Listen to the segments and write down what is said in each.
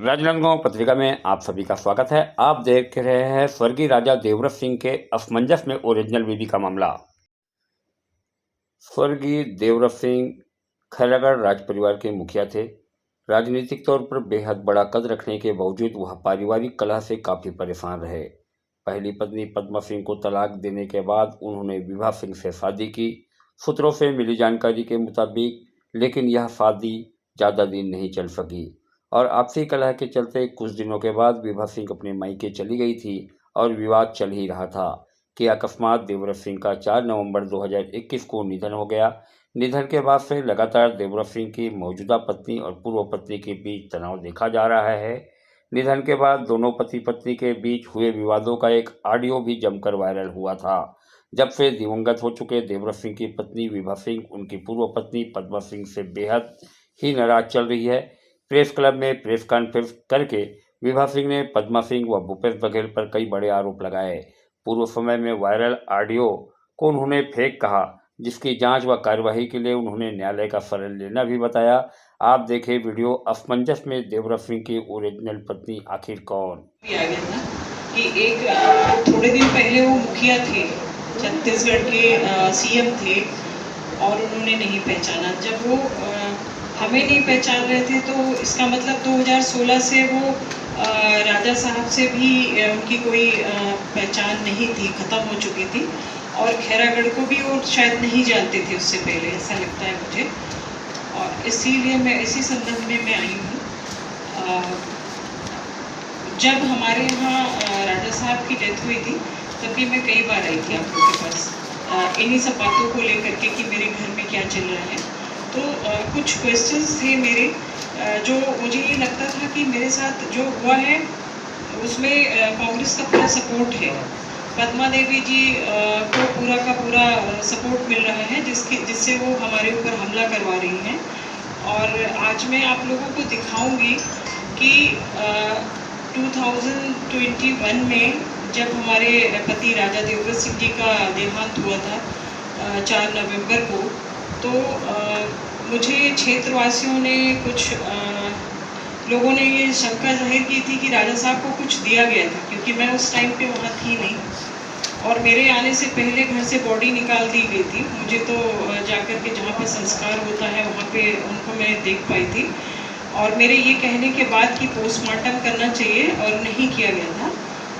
राजनांदगांव पत्रिका में आप सभी का स्वागत है। आप देख रहे हैं स्वर्गीय राजा देवव्रत सिंह के असमंजस में ओरिजिनल बीबी का मामला। स्वर्गीय देवव्रत सिंह खैरागढ़ राज परिवार के मुखिया थे। राजनीतिक तौर पर बेहद बड़ा कद रखने के बावजूद वह पारिवारिक कलह से काफ़ी परेशान रहे। पहली पत्नी पद्मा सिंह को तलाक देने के बाद उन्होंने विभा सिंह से शादी की। सूत्रों से मिली जानकारी के मुताबिक लेकिन यह शादी ज़्यादा दिन नहीं चल सकी और आपसी कलह के चलते कुछ दिनों के बाद विभा सिंह अपने मायके चली गई थी और विवाद चल ही रहा था कि अकस्मात देवव्रत सिंह का 4 नवंबर 2021 को निधन हो गया। निधन के बाद से लगातार देवव्रत सिंह की मौजूदा पत्नी और पूर्व पत्नी के बीच तनाव देखा जा रहा है। निधन के बाद दोनों पति पत्नी के बीच हुए विवादों का एक ऑडियो भी जमकर वायरल हुआ था। जब से दिवंगत हो चुके देवव्रत सिंह की पत्नी विभा सिंह उनकी पूर्व पत्नी पद्मा सिंह से बेहद ही नाराज चल रही है। प्रेस क्लब में प्रेस कॉन्फ्रेंस करके विभा सिंह ने पद्मा सिंह व भूपेश बघेल पर कई बड़े आरोप लगाए। पूर्व समय में वायरल ऑडियो को उन्होंने फेक कहा, जिसकी जांच व कार्यवाही के लिए उन्होंने न्यायालय का शरण लेना भी बताया। आप देखें वीडियो असमंजस में देवव्रत सिंह की ओरिजिनल पत्नी आखिर कौन। कि एक थोड़े दिन पहले वो मुखिया थे, छत्तीसगढ़ के सीएम थे और उन्होंने नहीं पहचाना। जब वो हमें नहीं पहचान रहे थे तो इसका मतलब 2016 से वो राजा साहब से भी उनकी कोई पहचान नहीं थी, ख़त्म हो चुकी थी और खैरागढ़ को भी वो शायद नहीं जानते थे उससे पहले, ऐसा लगता है मुझे। और इसीलिए मैं इसी संदर्भ में मैं आई हूँ। जब हमारे यहाँ राजा साहब की डेथ हुई थी तब भी मैं कई बार आई थी आप लोगों के पास इन्हीं सब बातों को लेकर के कि मेरे घर में क्या चल रहा है। तो कुछ क्वेश्चंस थे मेरे जो मुझे ये लगता था कि मेरे साथ जो हुआ है उसमें कांग्रेस का पूरा सपोर्ट है। पद्मा देवी जी को पूरा का पूरा सपोर्ट मिल रहा है जिससे वो हमारे ऊपर हमला करवा रही हैं। और आज मैं आप लोगों को दिखाऊंगी कि 2021 में जब हमारे पति राजा देवव्रत सिंह जी का देहांत हुआ था 4 नवंबर को, तो मुझे क्षेत्रवासियों ने कुछ लोगों ने ये शंका जाहिर की थी कि राजा साहब को कुछ दिया गया था, क्योंकि मैं उस टाइम पे वहाँ थी नहीं और मेरे आने से पहले घर से बॉडी निकाल दी गई थी। मुझे तो जाकर के जहाँ पर संस्कार होता है वहाँ पे उनको मैं देख पाई थी और मेरे ये कहने के बाद कि पोस्टमार्टम करना चाहिए और नहीं किया गया था।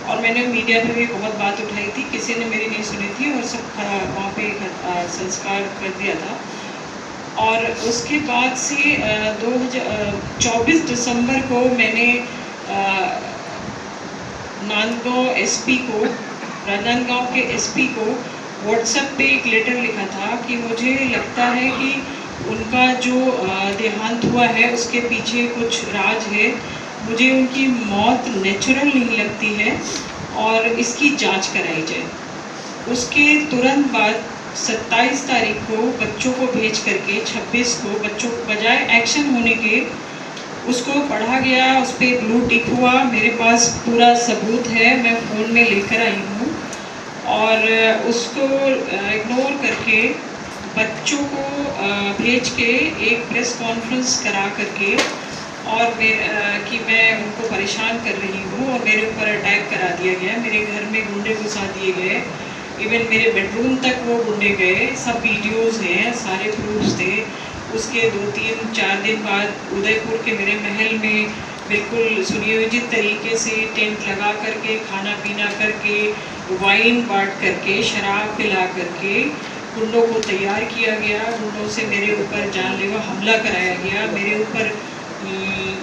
और मैंने मीडिया पे भी बहुत बात उठाई थी, किसी ने मेरी नहीं सुनी थी और सब वहाँ पे संस्कार कर दिया था। और उसके बाद से 24 दिसंबर को मैंने नांदगांव एसपी को, राजनांदगांव के एसपी को व्हाट्सएप पे एक लेटर लिखा था कि मुझे लगता है कि उनका जो देहांत हुआ है उसके पीछे कुछ राज है। मुझे उनकी मौत नेचुरल नहीं लगती है और इसकी जांच कराई जाए। उसके तुरंत बाद 27 तारीख को बच्चों को भेज करके 26 को बच्चों को बजाय एक्शन होने के उसको पढ़ा गया, उस पर ब्लू टिक हुआ। मेरे पास पूरा सबूत है, मैं फ़ोन में लेकर आई हूँ। और उसको इग्नोर करके बच्चों को भेज के एक प्रेस कॉन्फ्रेंस करा करके और कि मैं उनको परेशान कर रही हूँ और मेरे ऊपर अटैक करा दिया गया। मेरे घर में गुंडे घुसा दिए गए, इवन मेरे बेडरूम तक वो गुंडे गए। सब वीडियोस हैं, सारे प्रूफ्स थे। उसके 2-3-4 दिन बाद उदयपुर के मेरे महल में बिल्कुल सुनियोजित तरीके से टेंट लगा करके, खाना पीना करके, वाइन बांट करके, शराब पिला करके गुंडों को तैयार किया गया। गुंडों से मेरे ऊपर जानलेवा हमला कराया गया। मेरे ऊपर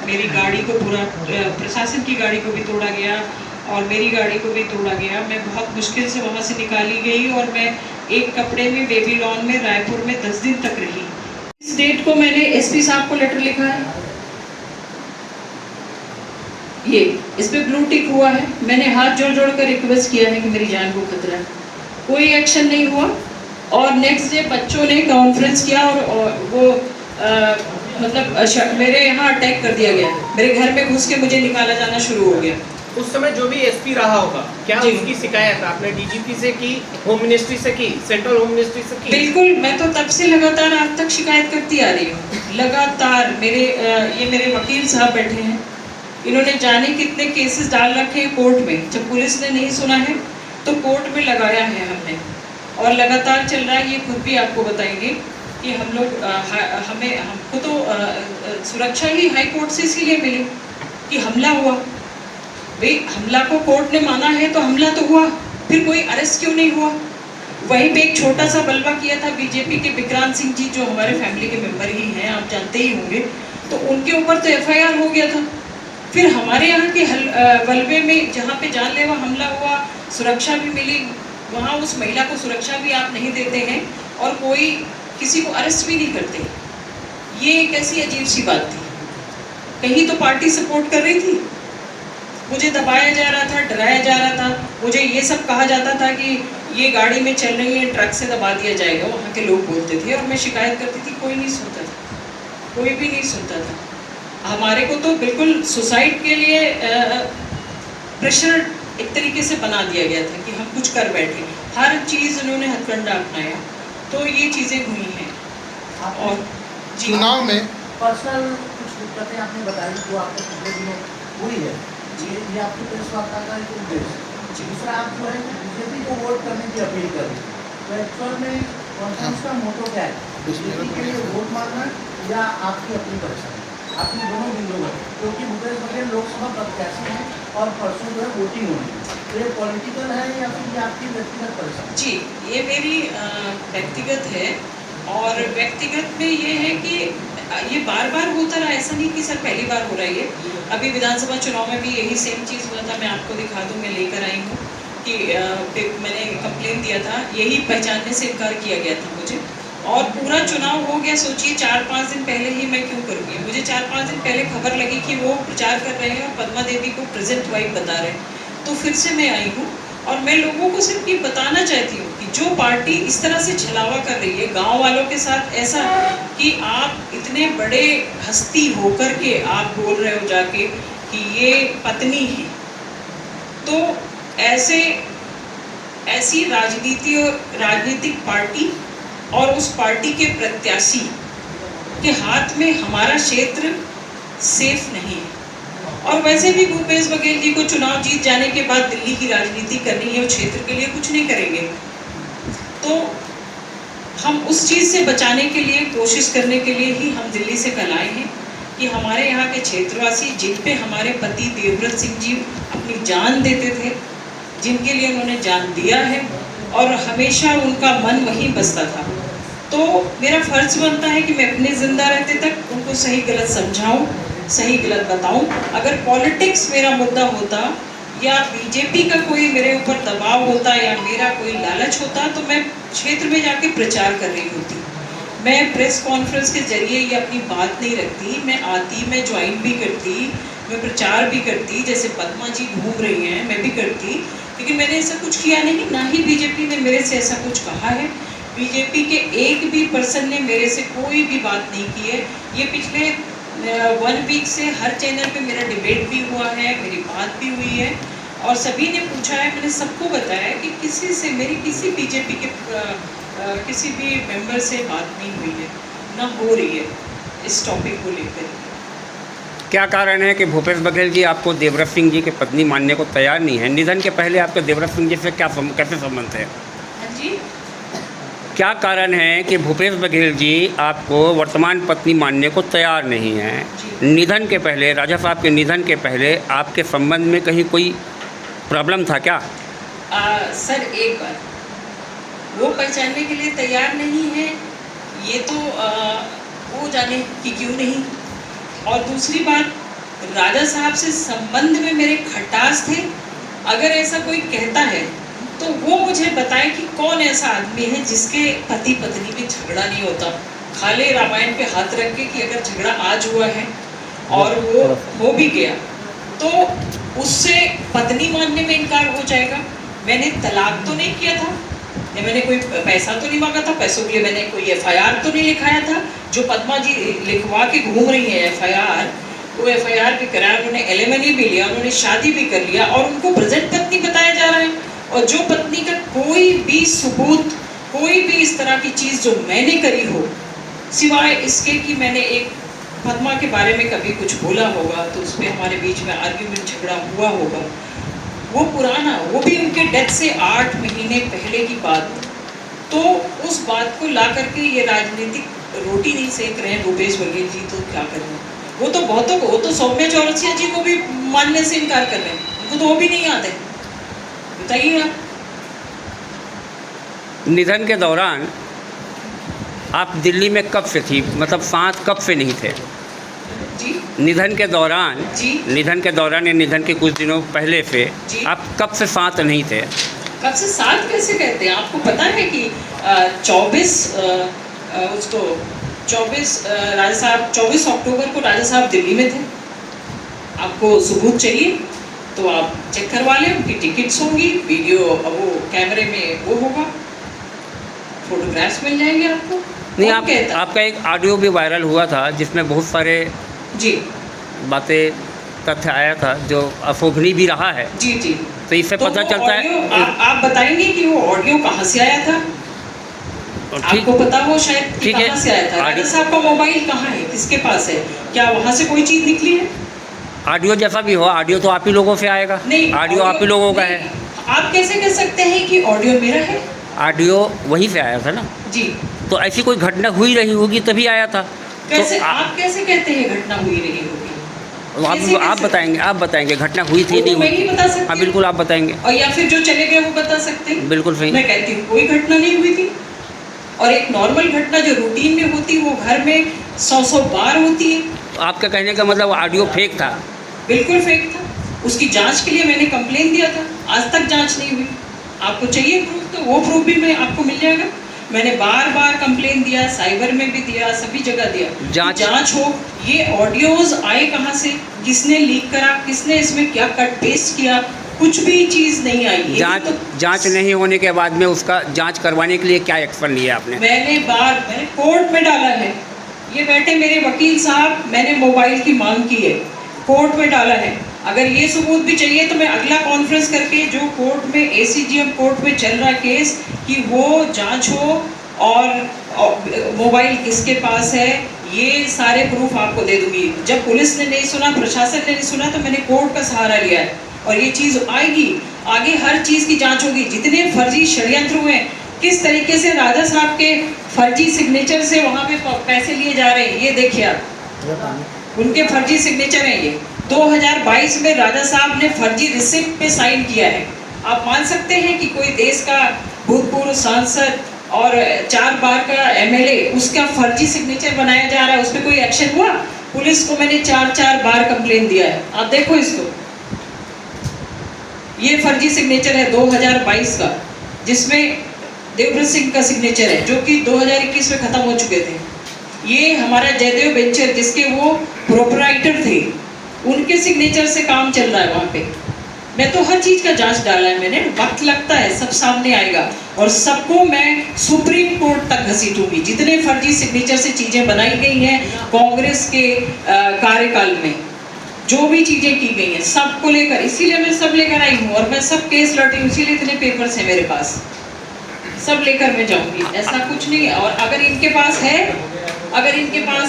मेरी गाड़ी को पूरा प्रशासन की गाड़ी को भी तोड़ा गया और मेरी गाड़ी को भी तोड़ा गया। मैं बहुत मुश्किल से वहाँ से निकाली गई और मैं एक कपड़े में बेबीलोन में रायपुर में 10 दिन तक रही। इस डेट को मैंने एसपी साहब को लेटर लिखा है, ये इस पे ब्लू टिक हुआ है। मैंने हाथ जोड़ जोड़ कर रिक्वेस्ट किया है कि मेरी जान को खतरा है, कोई एक्शन नहीं हुआ। और नेक्स्ट डे बच्चों ने कॉन्फ्रेंस किया और वो मतलब मेरे यहाँ अटैक कर दिया गया। मेरे घर में घुस के मुझे निकाला जाना शुरू हो गया। उस समय जो भी एसपी रहा होगा, क्या उसकी शिकायत आपने डीजीपी से की, होम मिनिस्ट्री से की, सेंट्रल होम मिनिस्ट्री से की? बिल्कुल, मैं तो तब से लगातार आज तक शिकायत करती आ रही हूँ, लगातार। ये मेरे वकील साहब बैठे हैं, इन्होंने जाने कितने केसेस डाल रखे हैं कोर्ट में। जब पुलिस ने नहीं सुना है तो कोर्ट में लगाया है हमने, और लगातार चल रहा है। ये खुद भी आपको बताएंगे कि हम लोग हमको तो सुरक्षा ही हाई कोर्ट से इसीलिए मिली कि हमला हुआ। भाई हमला को कोर्ट ने माना है तो हमला तो हुआ, फिर कोई अरेस्ट क्यों नहीं हुआ? वहीं पे एक छोटा सा बलवा किया था बीजेपी के विक्रांत सिंह जी, जो हमारे फैमिली के मेंबर ही हैं, आप जानते ही होंगे, तो उनके ऊपर तो एफआईआर हो गया था। फिर हमारे यहाँ के बलवे में जहाँ पे जानलेवा हमला हुआ, सुरक्षा भी मिली, वहाँ उस महिला को सुरक्षा भी आप नहीं देते हैं और कोई किसी को अरेस्ट भी नहीं करते। ये एक ऐसी अजीब सी बात थी। कहीं तो पार्टी सपोर्ट कर रही थी, मुझे दबाया जा रहा था, डराया जा रहा था, मुझे ये सब कहा जाता था कि ये गाड़ी में चल रही है, ट्रक से दबा दिया जाएगा, वहाँ के लोग बोलते थे, और मैं शिकायत करती थी, कोई नहीं सुनता था, कोई भी नहीं सुनता था। हमारे को तो बिल्कुल सुसाइड के लिए प्रेशर एक तरीके से बना दिया गया था कि हम कुछ कर बैठे। हर चीज़ उन्होंने हथकंडा अपनाया, तो ये चीज़ें हुई हैं। और चुनाव में पर्सनल कुछ दिक्कतें आपने बताई जो आपके पिछले दिनों हुई है, ये आपकी प्रेस वार्ता का एक उद्देश्य। दूसरा, आप जो है बीजेपी को वोट करने की अपील करें, तो एक्चुअल में कॉन्फ्रेंस का मोटो क्या है? बीजेपी के लिए वोट मांगना या आपकी अपनी परेशानी, आपकी दोनों बिंदु है, क्योंकि भूपेश बघेल लोकसभा प्रत्याशी हैं और परसों जो है वोटिंग होनी, तो ये पॉलिटिकल है या फिर ये आपकी व्यक्तिगत परेशानी? जी, ये मेरी व्यक्तिगत है, और व्यक्तिगत में ये है कि ये बार बार होता रहा, ऐसा नहीं कि सर पहली बार हो रहा है ये। अभी विधानसभा चुनाव में भी यही सेम चीज़ हुआ था। मैं आपको दिखा दूँ, मैं लेकर आई हूँ कि मैंने कंप्लेन दिया था, यही पहचानने से इनकार किया गया था मुझे, और पूरा चुनाव हो गया। सोचिए 4-5 दिन पहले ही मैं क्यों करूँगी? मुझे 4-5 दिन पहले खबर लगी कि वो प्रचार कर रहे हैं और पद्मा देवी को प्रेजेंट वाइफ बता रहे हैं, तो फिर से मैं आई हूँ। और मैं लोगों को सिर्फ ये बताना चाहती हूँ कि जो पार्टी इस तरह से छलावा कर रही है गांव वालों के साथ, ऐसा कि आप इतने बड़े हस्ती होकर के आप बोल रहे हो जाके कि ये पत्नी है, तो ऐसी राजनीतिक पार्टी और उस पार्टी के प्रत्याशी के हाथ में हमारा क्षेत्र सेफ नहीं है। और वैसे भी भूपेश बघेल जी को चुनाव जीत जाने के बाद दिल्ली की राजनीति करनी है, वो क्षेत्र के लिए कुछ नहीं करेंगे। तो हम उस चीज़ से बचाने के लिए, कोशिश करने के लिए ही हम दिल्ली से कल आए हैं कि हमारे यहाँ के क्षेत्रवासी, जिन पे हमारे पति देवव्रत सिंह जी अपनी जान देते थे, जिनके लिए उन्होंने जान दिया है और हमेशा उनका मन वहीं बसता था, तो मेरा फर्ज बनता है कि मैं अपने जिंदा रहते तक उनको सही गलत समझाऊं, सही गलत बताऊं। अगर पॉलिटिक्स मेरा मुद्दा होता या बीजेपी का कोई मेरे ऊपर दबाव होता या मेरा कोई लालच होता, तो मैं क्षेत्र में जाके प्रचार कर रही होती। मैं प्रेस कॉन्फ्रेंस के जरिए ये अपनी बात नहीं रखती, मैं आती, मैं ज्वाइन भी करती, मैं प्रचार भी करती, जैसे पद्मा जी घूम रही हैं मैं भी करती, लेकिन मैंने ऐसा कुछ किया नहीं, ना ही बीजेपी ने मेरे से ऐसा कुछ कहा है। बीजेपी के एक भी पर्सन ने मेरे से कोई भी बात नहीं की है। ये पिछले 1 वीक से हर चैनल पे मेरा डिबेट भी हुआ है, मेरी बात भी हुई है, और सभी ने पूछा है, मैंने सबको बताया कि किसी से मेरी किसी बीजेपी के किसी भी मेंबर से बात नहीं हुई है, ना हो रही है इस टॉपिक को लेकर। क्या कारण है कि भूपेश बघेल जी आपको देवव्रत सिंह जी की पत्नी मानने को तैयार नहीं है? निधन के पहले आपके देवव्रत सिंह जी से कैसे संबंध थे? हाँ जी, क्या कारण है कि भूपेश बघेल जी आपको वर्तमान पत्नी मानने को तैयार नहीं हैं? निधन के पहले, राजा साहब के निधन के पहले आपके संबंध में कहीं कोई प्रॉब्लम था क्या? सर एक बार वो पहचानने के लिए तैयार नहीं है, ये तो वो जाने कि क्यों नहीं। और दूसरी बात, राजा साहब से संबंध में मेरे खटास थे। अगर ऐसा कोई कहता है तो वो मुझे बताए कि कौन ऐसा आदमी है जिसके पति पत्नी में झगड़ा नहीं होता, खाली रामायण पे हाथ रख के कि अगर झगड़ा आज हुआ है और वो हो भी गया तो उससे पत्नी मानने में इनकार हो जाएगा। मैंने तलाक तो नहीं किया था, या मैंने कोई पैसा तो नहीं मांगा था, पैसों के लिए मैंने कोई एफआईआर तो नहीं लिखाया था। जो पद्मा जी लिखवा के घूम रही है एफआईआर, वो एफआईआर भी कराया, उन्होंने एलिमनी भी लिया, उन्होंने शादी भी कर लिया, और उनको प्रेजेंट पत्नी बताया जा रहा है। और जो पत्नी का कोई भी सबूत, कोई भी इस तरह की चीज़ जो मैंने करी हो, सिवाय इसके कि मैंने एक पद्मा के बारे में कभी कुछ बोला होगा तो उस पर हमारे बीच में आर्ग्यूमेंट झगड़ा हुआ होगा, वो पुराना, वो भी उनके डेथ से 8 महीने पहले की बात। तो उस बात को ला करके ये राजनीतिक रोटी नहीं सेक रहे हैं भूपेश बघेल जी, तो क्या करें। वो तो बहुतों को, वो तो सौम्य चौरसिया जी को भी मानने से इनकार कर रहे हैं, उनको तो वो भी नहीं आते। बताइए आप। निधन के दौरान आप दिल्ली में कब से थी, मतलब साथ कब से नहीं थे? जी निधन के दौरान जी निधन के दौरान या निधन के कुछ दिनों पहले से जी। आप कब से साथ नहीं थे? कब से साथ कैसे कहते हैं? आपको पता है कि 24 उसको 24 राजा साहब 24 अक्टूबर को राजा साहब दिल्ली में थे। आपको सबूत चाहिए तो आप चेक करवा लें, उनकी टिकट्स होंगी, वीडियो वो कैमरे में वो होगा, फोटोग्राफ्स मिल जाएंगे आपको। नहीं, कौन कहता है? आपका एक ऑडियो भी वायरल हुआ था जिसमें बहुत सारे जी बातें तथ्य आया था जो अशोभनीय भी रहा है, जी जी। तो इससे तो पता वो चलता ऑडियो, है। आप बताएंगे कि वो ऑडियो कहाँ से आया था? ठीक, आपको पता हो शायद कि ठीक है। कहाँ से आया था? राजा साहब का मोबाइल कहाँ है, किसके पास है? क्या वहाँ से कोई चीज़ निकली है? ऑडियो जैसा भी हो, ऑडियो तो आप ही लोगों से आएगा। नहीं, ऑडियो आप ही लोगों का है। नहीं, आप कैसे कह सकते हैं कि ऑडियो मेरा है? ऑडियो वहीं से आया था ना, जी। तो ऐसी कोई घटना हुई रही होगी तभी आया था। कैसे तो आप कैसे कहते हैं घटना हुई रही होगी? आप बताएंगे, आप बताएंगे घटना हुई थी नहीं वो मैं हुई नहीं थी? बता सकती। हाँ बिल्कुल आप बताएंगे। और या फिर जो चले गए वो बता सकते हैं। बिल्कुल सही। मैं कहती हूँ कोई घटना नहीं हुई थी। और एक नॉर्मल घटना जो रूटीन में होती वो घर में 100 बार होती है। आपका कहने का मतलब ऑडियो फेक था? बिल्कुल फेक था। उसकी जांच के लिए मैंने कंप्लेन दिया था, आज तक जांच नहीं हुई। आपको चाहिए प्रूफ तो वो प्रूफ भी मैं आपको मिल जाएगा। मैंने बार बार कंप्लेन दिया, साइबर में भी दिया, सभी जगह दिया। जांच हो। ये ऑडियोज आए कहाँ से, किसने लीक करा, किसने इसमें क्या कट पेस्ट किया, कुछ भी चीज़ नहीं आई। जांच नहीं होने के बाद में उसका जांच करवाने के लिए क्या एक्शन लिया आपने? मैंने कोर्ट में डाला है। ये बैठे मेरे वकील साहब, मैंने मोबाइल की मांग की है, कोर्ट में डाला है। अगर ये सबूत भी चाहिए तो मैं अगला कॉन्फ्रेंस करके जो कोर्ट में ACGM कोर्ट में चल रहा केस कि वो जांच हो और मोबाइल किसके पास है, ये सारे प्रूफ आपको दे दूंगी। जब पुलिस ने नहीं सुना, प्रशासन ने नहीं सुना, तो मैंने कोर्ट का सहारा लिया है और ये चीज़ आएगी आगे, हर चीज़ की जांच होगी। जितने फर्जी षड्यंत्र हुए, किस तरीके से राजा साहब के फर्जी सिग्नेचर से वहाँ पे पैसे लिए जा रहे हैं, ये देखिए आप, उनके फर्जी सिग्नेचर हैं ये। 2022 में राजा साहब ने फर्जी रिसिप्ट पे साइन किया है। आप मान सकते हैं कि कोई देश का भूतपूर्व सांसद और 4 बार का MLA, उसका फर्जी सिग्नेचर बनाया जा रहा है, उस पर कोई एक्शन हुआ? पुलिस को मैंने 4 बार कंप्लेन दिया है। आप देखो इसको, ये फर्जी सिग्नेचर है 2022 का, जिसमें देवव्रत सिंह का सिग्नेचर है, जो कि 2021 में खत्म हो चुके थे। ये हमारा जयदेव वेंचर, जिसके वो प्रोपराइटर थे, उनके सिग्नेचर से काम चल रहा है वहाँ पे। मैं तो हर चीज़ का जांच डाला है मैंने, वक्त लगता है, सब सामने आएगा और सबको मैं सुप्रीम कोर्ट तक घसीटूंगी। जितने फर्जी सिग्नेचर से चीज़ें बनाई गई हैं कांग्रेस के कार्यकाल में, जो भी चीज़ें की गई हैं, सबको लेकर, इसीलिए मैं सब लेकर आई हूँ और मैं सब केस लड़ी हूँ, इसीलिए इतने पेपर्स हैं मेरे पास, सब लेकर मैं जाऊँगी। ऐसा कुछ नहीं है। और अगर इनके पास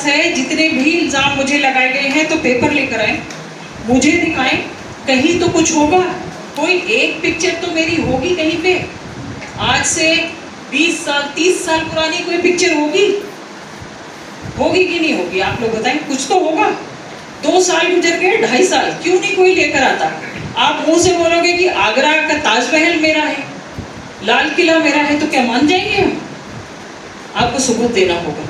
है जितने भी इल्ज़ाम मुझे लगाए गए हैं, तो पेपर लेकर आए, मुझे दिखाएं, कहीं तो कुछ होगा। कोई एक पिक्चर तो मेरी होगी कहीं पे, आज से 20 साल 30 साल पुरानी कोई पिक्चर होगी कि नहीं होगी? आप लोग बताएं, कुछ तो होगा। 2 साल गुजर गए, 2.5 साल, क्यों नहीं कोई लेकर आता? आप मुंह से बोलोगे कि आगरा का ताजमहल मेरा है, लाल किला मेरा है, तो क्या मान जाएंगे हम? आपको सबूत देना होगा।